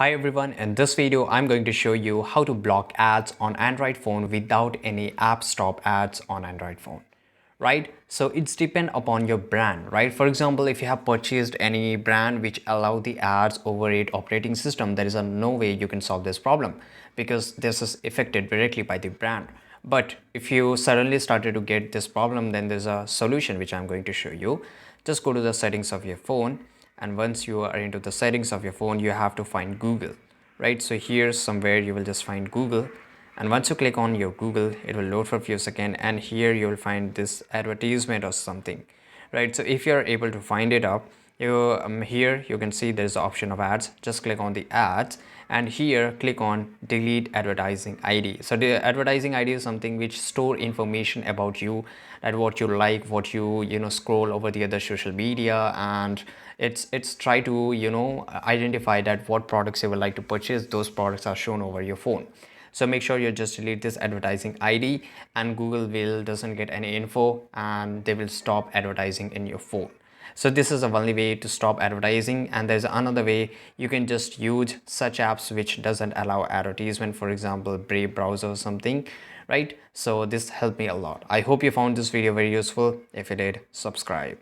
Hi everyone, in this video I'm going to show you how to block ads on Android phone without any app stop ads on Android phone, right? So it's depend upon your brand, right? For example, if you have purchased any brand which allow the ads over its operating system, there is no way you can solve this problem because this is affected directly by the brand. But if you suddenly started to get this problem, then there's a solution which I'm going to show you. Just go to the settings of your phone, and once you are into the settings of your phone, you have to find Google, right? So here somewhere you will just find Google, and once you click on your Google, it will load for a few seconds, and here you will find this advertisement or something, right? So if you're able to find it up, here you can see there's the option of ads. Just click on the ads, and here click on delete advertising ID. So the advertising ID is something which store information about you, that what you like, what you scroll over the other social media, and it's try to identify that what products you would like to purchase. Those products are shown over your phone. So make sure you just delete this advertising ID, and Google will doesn't get any info, and they will stop advertising in your phone. So this is the only way to stop advertising, and there's another way. You can just use such apps which doesn't allow advertisement, for example Brave browser or something, right? So this helped me a lot. I hope you found this video very useful. If you did, subscribe.